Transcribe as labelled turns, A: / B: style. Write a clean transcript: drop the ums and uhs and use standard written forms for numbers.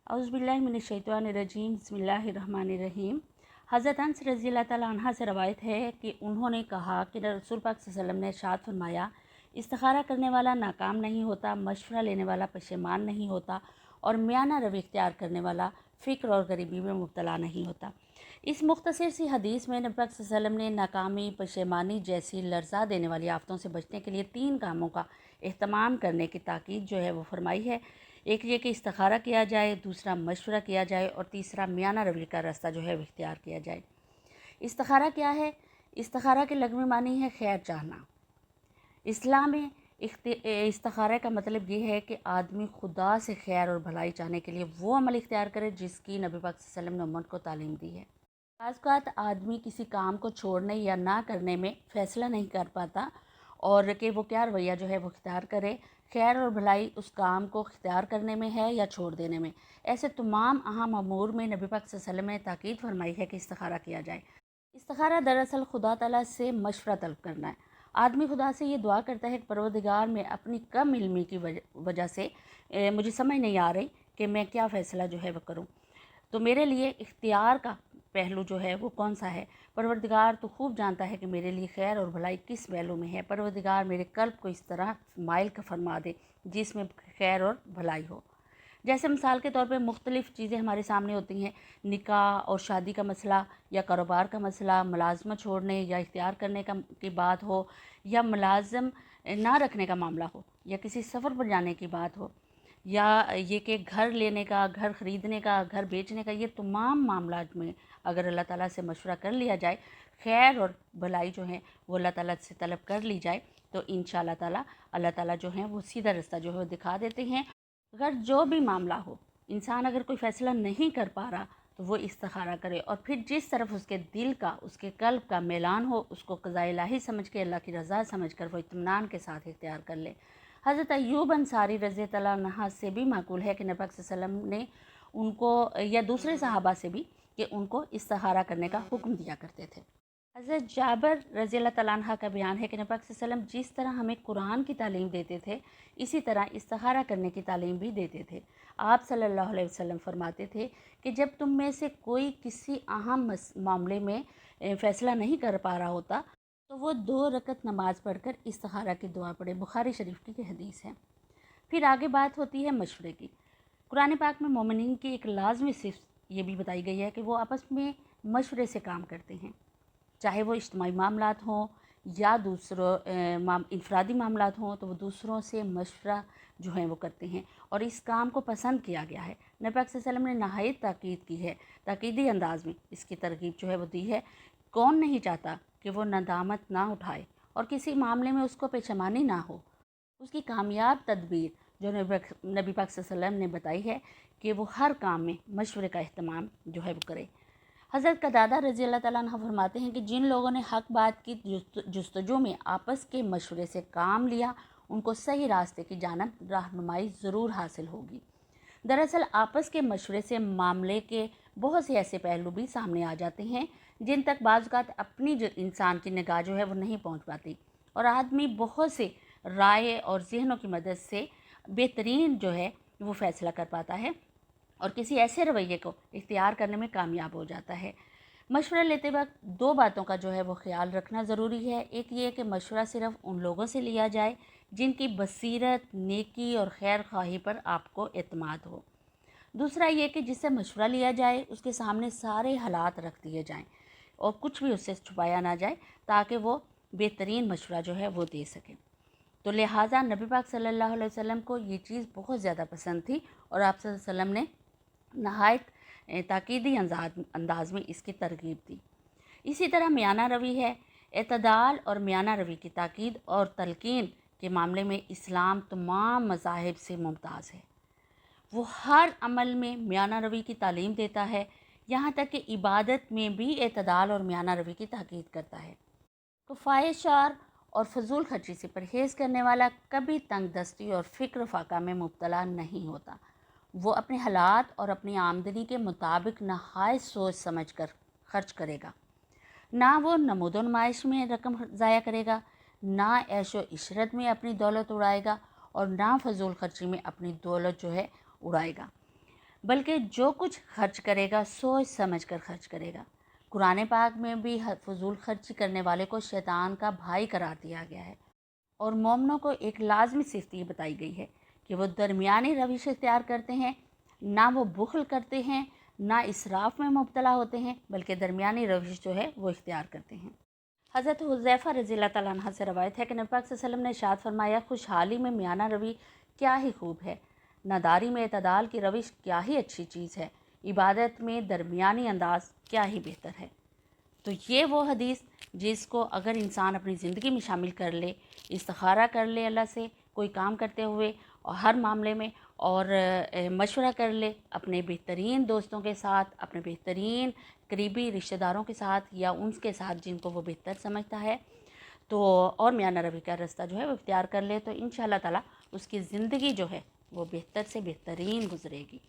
A: औज़ुबिल्लाहिमिनश्शैतानिर्रजीम बिस्मिल्लाहिर्रहमानिर्रहीम। हज़रत अनस रज़ी अल्लाह ताला अन्हा से रवायत है कि उन्होंने कहा कि रसूल पाक सल्लल्लाहु अलैहि वसल्लम ने इरशाद फरमाया, इस्तिखारा करने वाला नाकाम नहीं होता, मशवरा लेने वाला पशेमान नहीं होता और मियाना रवि इख्तियार करने वाला फ़िक्र और गरीबी में मुब्तला नहीं होता। इस मुख्तसर सी हदीस में नबी पाक सल्लल्लाहु अलैहि वसल्लम ने नाकामी, पशेमानी जैसी लर्ज़ा देने वाली आफ़तों से बचने के लिए 3 कामों का एहतमाम करने की ताकीद जो है वो फरमाई है। एक ये कि इस्तिखारा किया जाए, दूसरा मशवरा किया जाए और तीसरा मियाना रवि का रास्ता जो है वो इख्तियार किया जाए। इस्तिखारा क्या है? इस्तिखारा के लग़वी मानी है खैर चाहना। इस्लाम में इस्तिखारा का मतलब ये है कि आदमी खुदा से खैर और भलाई चाहने के लिए वो अमल इख्तियार करे जिसकी नबी पाक सल्लल्लाहु अलैहि वसल्लम ने उम्मत को तालीम दी है। बाज़ आदमी किसी काम को छोड़ने या ना करने में फ़ैसला नहीं कर पाता और कि वो क्या रवैया जो है वो इख्तियार करे, खैर और भलाई उस काम को इख्तियार करने में है या छोड़ देने में। ऐसे तमाम अहम अमूर में नबी पाक सल्लल्लाहु अलैहि वसल्लम ने ताकीद फरमाई है कि इस्तिखारा किया जाए। इस्तिखारा दरअसल खुदा ताला से मशवरा तलब करना है। आदमी खुदा से ये दुआ करता है कि परवरदिगार में अपनी कम इल्मी की वजह से मुझे समझ नहीं आ रही कि मैं क्या फ़ैसला जो है वो करूँ, तो मेरे लिए इख्तियार का पहलू जो है वो कौन सा है। परवरदिगार तो खूब जानता है कि मेरे लिए खैर और भलाई किस पहलू में है। परवरदिगार मेरे कल्ब को इस तरह माइल का फरमा दे जिसमें खैर और भलाई हो। जैसे मिसाल के तौर पे मुख्तलिफ़ चीज़ें हमारे सामने होती हैं, निकाह और शादी का मसला या कारोबार का मसला, मुलाजमत छोड़ने या इख्तियार करने की बात हो, या मुलाजम ना रखने का मामला हो, या किसी सफ़र पर जाने की बात हो, या ये कि घर लेने का, घर ख़रीदने का, घर बेचने का, ये तमाम मामलात में अगर अल्लाह ताला से मशवरा कर लिया जाए, खैर और भलाई जो है वो अल्लाह ताला से तलब कर ली जाए, तो इंशाअल्लाह ताला अल्लाह ताला जो है वो सीधा रास्ता जो है वो दिखा देते हैं। अगर जो भी मामला हो, इंसान अगर कोई फ़ैसला नहीं कर पा रहा तो वो इस्तिखारा करे और फिर जिस तरफ उसके दिल का, उसके कल्ब का मैलान हो, उसको क़ज़ाए इलाही समझ के, अल्लाह की रज़ा समझ कर वो इत्मीनान के साथ इख्तियार कर ले। हज़रत अय्यूब अंसारी रज़ी अल्लाह अन्हु से भी माक़ूल है कि नबी पाक सल्लल्लाहु अलैहि वसल्लम ने उनको या दूसरे सहाबा से भी कि उनको इस्तिखारा करने का हुक्म दिया करते थे। हज़रत जाबिर रज़ी अल्लाह तआला अन्हु का बयान है कि नबी पाक सल्लल्लाहु अलैहि वसल्लम जिस तरह हमें कुरान की तालीम देते थे, इसी तरह इस्तिखारा करने की तालीम भी देते थे। आप सल्लल्लाहु अलैहि वसल्लम फरमाते थे कि जब तुम में से कोई किसी अहम मामले में फ़ैसला नहीं कर पा रहा होता तो वो 2 रकत नमाज़ पढ़कर इस्तिखारा की दुआ पढ़े। बुखारी शरीफ की हदीस है। फिर आगे बात होती है मशवरे की। कुरान पाक में मोमिनीन की एक लाज़मी सिफ़त ये भी बताई गई है कि वो आपस में मशवरे से काम करते हैं, चाहे वो इज्तिमाई मामलात हों या इनफरादी मामलात हों, तो वो दूसरों से मशवरा जो है वो करते हैं और इस काम को पसंद किया गया है। नबी पाक सल्लल्लाहु अलैहि वसल्लम ने नहायत ताकीद की है, ताकीदी अंदाज में इसकी तरगीब जो है वो दी है। कौन नहीं चाहता कि वो नदामत ना उठाए और किसी मामले में उसको पेशेमानी ना हो। उसकी कामयाब तदबीर जो नबी पाक सल्लल्लाहु अलैहि वसल्लम ने बताई है कि वो हर काम में मशवरे का इस्तेमाल जो है वो करे। हज़रत कतादा रज़ी अल्लाह ताला अन्हु फरमाते हैं कि जिन लोगों ने हक़ बात की जुस्तजू में आपस के मशवरे से काम लिया, उनको सही रास्ते की जानब रहनुमाई ज़रूर हासिल होगी। दरअसल आपस के मशवरे से मामले के बहुत से ऐसे पहलू भी सामने आ जाते हैं जिन तक बाज़ अपनी जो इंसान की निगाह जो है वो नहीं पहुँच पाती और आदमी बहुत से राय और ज़हनों की मदद से बेहतरीन जो है वो फ़ैसला कर पाता है और किसी ऐसे रवैये को इख्तियार करने में कामयाब हो जाता है। मशवरा लेते वक्त 2 बातों का जो है वो ख़्याल रखना ज़रूरी है। एक ये कि मशवरा सिर्फ़ उन लोगों से लिया जाए जिनकी बसीरत, नेकी और खैर ख्वाही पर आपको एतमाद हो। दूसरा ये कि जिससे मशवरा लिया जाए उसके सामने सारे हालात रख दिए जाएँ और कुछ भी उससे छुपाया ना जाए ताकि वो बेहतरीन मशवरा जो है वो दे सके। तो लिहाजा नबी पाक सल्लल्लाहु अलैहि वसल्लम को ये चीज़ बहुत ज़्यादा पसंद थी और आप सल्लल्लाहु अलैहि वसल्लम ने नहायत ताकीदी अंदाज में इसकी तरगीब दी। इसी तरह मियाना रवि है। एतदाल और मियाना रवि की ताकीद और तलकीन के मामले में इस्लाम तमाम मज़ाहिब से मुमताज़ है। वो हर अमल में मियाना रवि की तालीम देता है, यहाँ तक कि इबादत में भी एतदाल और मियाना रवि की ताकीद करता है। तो ख्वाहिशार और फजूल खर्ची से परहेज़ करने वाला कभी तंग दस्ती और फ़िक्र फाका में मुब्तला नहीं होता। वो अपने हालात और अपनी आमदनी के मुताबिक नहायत सोच समझ कर खर्च करेगा। ना वो नमूद व नुमाइश में रकम ज़ाया करेगा, ना ऐशो इशरत में अपनी दौलत उड़ाएगा और ना फजूल खर्ची में अपनी दौलत जो है उड़ाएगा। बल्कि जो कुछ खर्च करेगा सोच समझ कर खर्च करेगा। कुरान पाक में भी फजूल खर्ची करने वाले को शैतान का भाई करार दिया गया है और मोमिनों को एक लाजमी सिफ़त ये बताई गई है कि वो दरमियानी रविश इख्तियार करते हैं, ना वो बुखल करते हैं, ना इसराफ़ में मुब्तला होते हैं, बल्कि दरमियानी रविश जो है वो इख्तियार करते हैं। हज़रत हुज़ैफ़ा रज़ियल्लाहु तआला अन्हु से रवायत है कि नबी पाक सल्लल्लाहु अलैहि वसल्लम ने इरशाद फरमाया, खुशहाली में मियाना रवि क्या ही खूब है, नादारी में एतदाल की रविश क्या ही अच्छी चीज़ है, इबादत में दरमियानी अंदाज़ क्या ही बेहतर है। तो ये वो हदीस जिसको अगर इंसान अपनी ज़िंदगी में शामिल कर ले, इस्तिखारा कर ले अल्लाह से कोई काम करते हुए और हर मामले में, और मशवरा कर ले अपने बेहतरीन दोस्तों के साथ, अपने बेहतरीन करीबी रिश्तेदारों के साथ या उनके साथ जिनको वो बेहतर समझता है, तो और मियाना रवि का रास्ता जो है वो इख्तियार कर ले, तो इंशाअल्लाह ताला उसकी ज़िंदगी जो है वो बेहतर से बेहतरीन गुजरेगी।